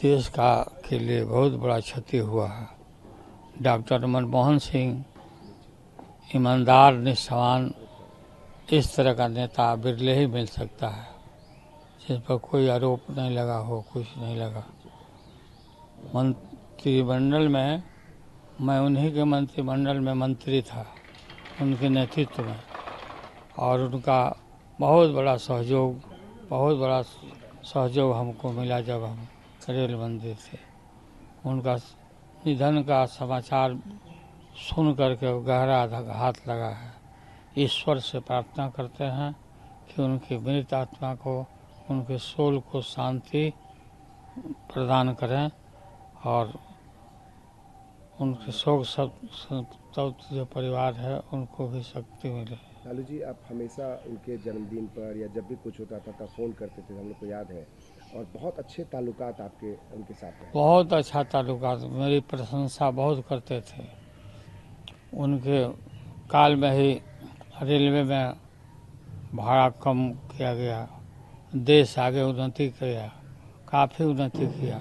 देश का के लिए बहुत बड़ा क्षति हुआ है। डॉक्टर मनमोहन सिंह ईमानदार, निष्ठावान, इस तरह का नेता बिरले ही मिल सकता है जिस पर कोई आरोप नहीं लगा हो, कुछ नहीं लगा। मंत्रिमंडल में मैं उन्हीं के मंत्रिमंडल में मंत्री था, उनके नेतृत्व में, और उनका बहुत बड़ा सहयोग हमको मिला जब हम रेल मंत्री थे। उनका निधन का समाचार सुन करके गहरा आघात लगा है। ईश्वर से प्रार्थना करते हैं कि उनकी मृत आत्मा को, उनके सोल को शांति प्रदान करें और उनके शोक संतप्त जो परिवार है उनको भी शक्ति मिले। लालू जी, आप हमेशा उनके जन्मदिन पर या जब भी कुछ होता था तब फ़ोन करते थे, हम लोग को याद है, और बहुत अच्छे ताल्लुकात आपके उनके साथ रहे। बहुत अच्छा ताल्लुकात, मेरी प्रशंसा बहुत करते थे। उनके काल में ही रेलवे में भाड़ा कम किया गया, देश आगे उन्नति किया, काफ़ी उन्नति किया।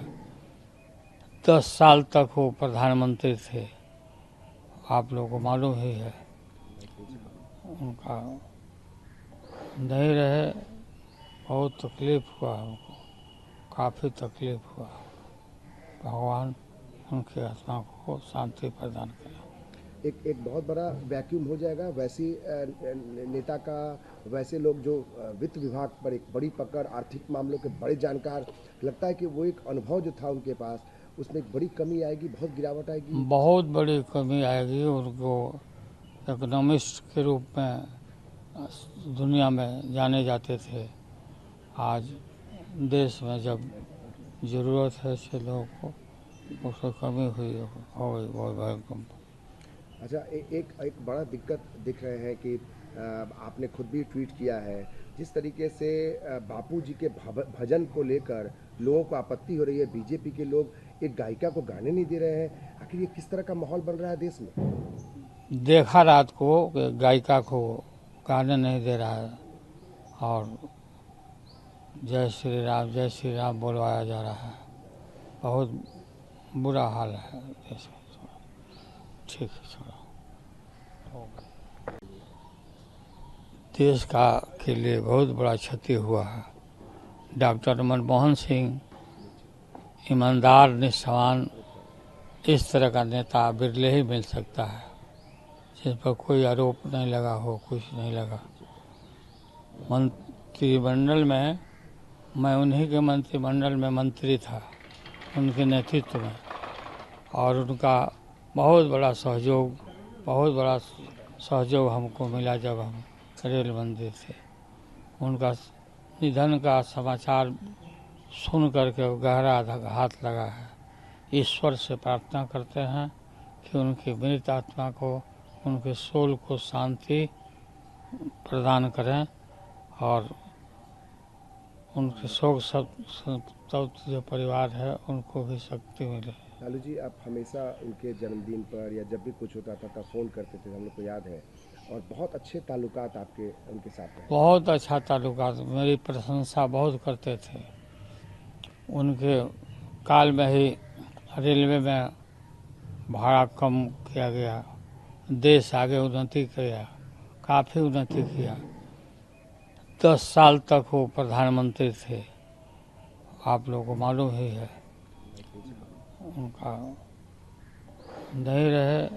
10 साल तक वो प्रधानमंत्री थे, आप लोगों को मालूम ही है। उनका नहीं रहे, बहुत तकलीफ हुआ हमको, काफ़ी तकलीफ हुआ। भगवान उनकी आत्मा को शांति प्रदान करें। एक बहुत बड़ा वैक्यूम हो जाएगा वैसी नेता का, वैसे लोग जो वित्त विभाग पर एक बड़ी पकड़, आर्थिक मामलों के बड़े जानकार, लगता है कि वो एक अनुभव जो था उनके पास उसमें एक बड़ी कमी आएगी, बहुत गिरावट आएगी। बहुत बड़ी कमी आएगी। उनको इकोनॉमिस्ट के रूप में दुनिया में जाने जाते थे। आज देश में जब ज़रूरत है ऐसे लोगों को, उसकी कमी हुई हो गई बहुत भयंकर। अच्छा, एक बड़ा दिक्कत दिख रहे हैं कि आपने खुद भी ट्वीट किया है, जिस तरीके से बापू जी के भजन को लेकर लोगों को आपत्ति हो रही है, बीजेपी के लोग एक गायिका को गाने नहीं दे रहे हैं। आखिर ये किस तरह का माहौल बन रहा है देश में? देखा रात को गायिका को गाने नहीं दे रहा है और जय श्री राम बोलवाया जा रहा है। बहुत बुरा हाल है देश में। ठीक है, छोड़ो। देश का के लिए बहुत बड़ा क्षति हुआ है। डॉक्टर मनमोहन सिंह ईमानदार, निष्ठावान, इस तरह का नेता बिरले ही मिल सकता है जिस पर कोई आरोप नहीं लगा हो, कुछ नहीं लगा। मंत्रिमंडल में मैं उन्हीं के मंत्रिमंडल में मंत्री था, उनके नेतृत्व में, और उनका बहुत बड़ा सहयोग हमको मिला जब हम रेल मंत्री थे। उनका निधन का समाचार सुन करके गहरा आघात लगा है। ईश्वर से प्रार्थना करते हैं कि उनकी मृत आत्मा को, उनके सोल को शांति प्रदान करें और उनके शोक संतप्त जो परिवार है उनको भी शक्ति मिले। लालू जी, आप हमेशा उनके जन्मदिन पर या जब भी कुछ होता था तब फ़ोन करते थे, हम लोग को याद है, और बहुत अच्छे ताल्लुकात आपके उनके साथ रहे। बहुत अच्छा ताल्लुकात, मेरी प्रशंसा बहुत करते थे। उनके काल में ही रेलवे में भाड़ा कम किया गया, देश आगे उन्नति किया, काफ़ी उन्नति किया। 10 साल तक वो प्रधानमंत्री थे, आप लोगों को मालूम ही है। उनका नहीं रहे,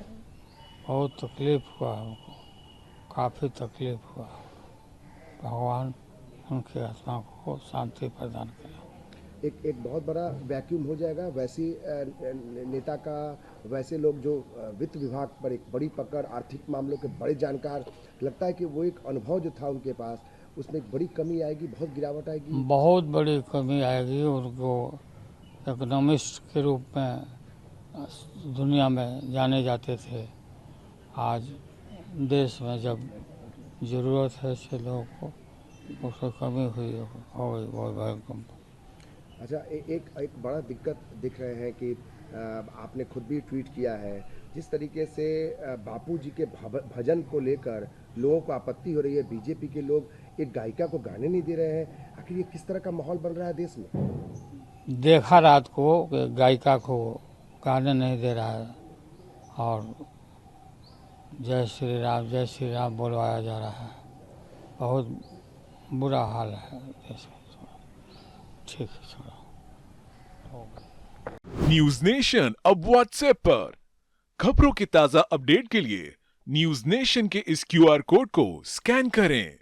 बहुत तकलीफ हुआ हमको, काफ़ी तकलीफ हुआ। भगवान उनकी आत्मा को शांति प्रदान करें। एक बहुत बड़ा वैक्यूम हो जाएगा वैसी नेता का, वैसे लोग जो वित्त विभाग पर एक बड़ी पकड़, आर्थिक मामलों के बड़े जानकार, लगता है कि वो एक अनुभव जो था उनके पास उसमें एक बड़ी कमी आएगी, बहुत गिरावट आएगी। बहुत बड़ी कमी आएगी। उनको इकोनॉमिस्ट के रूप में दुनिया में जाने जाते थे। आज देश में जब ज़रूरत है ऐसे लोगों को, उसकी कमी हुई हो गई बहुत भयंकर। अच्छा, एक बड़ा दिक्कत दिख रहे हैं कि आपने खुद भी ट्वीट किया है, जिस तरीके से बापू जी के भजन को लेकर लोगों को आपत्ति हो रही है, बीजेपी के लोग एक गायिका को गाने नहीं दे रहे हैं। आखिर ये किस तरह का माहौल बन रहा है देश में? देखा रात को कि गायिका को गाने नहीं दे रहा है और जय श्री राम बोलवाया जा रहा है। बहुत बुरा हाल है। जैसे ठीक है, छोड़ो। न्यूज नेशन अब व्हाट्सएप पर खबरों के ताजा अपडेट के लिए न्यूज नेशन के इस क्यूआर कोड को स्कैन करें।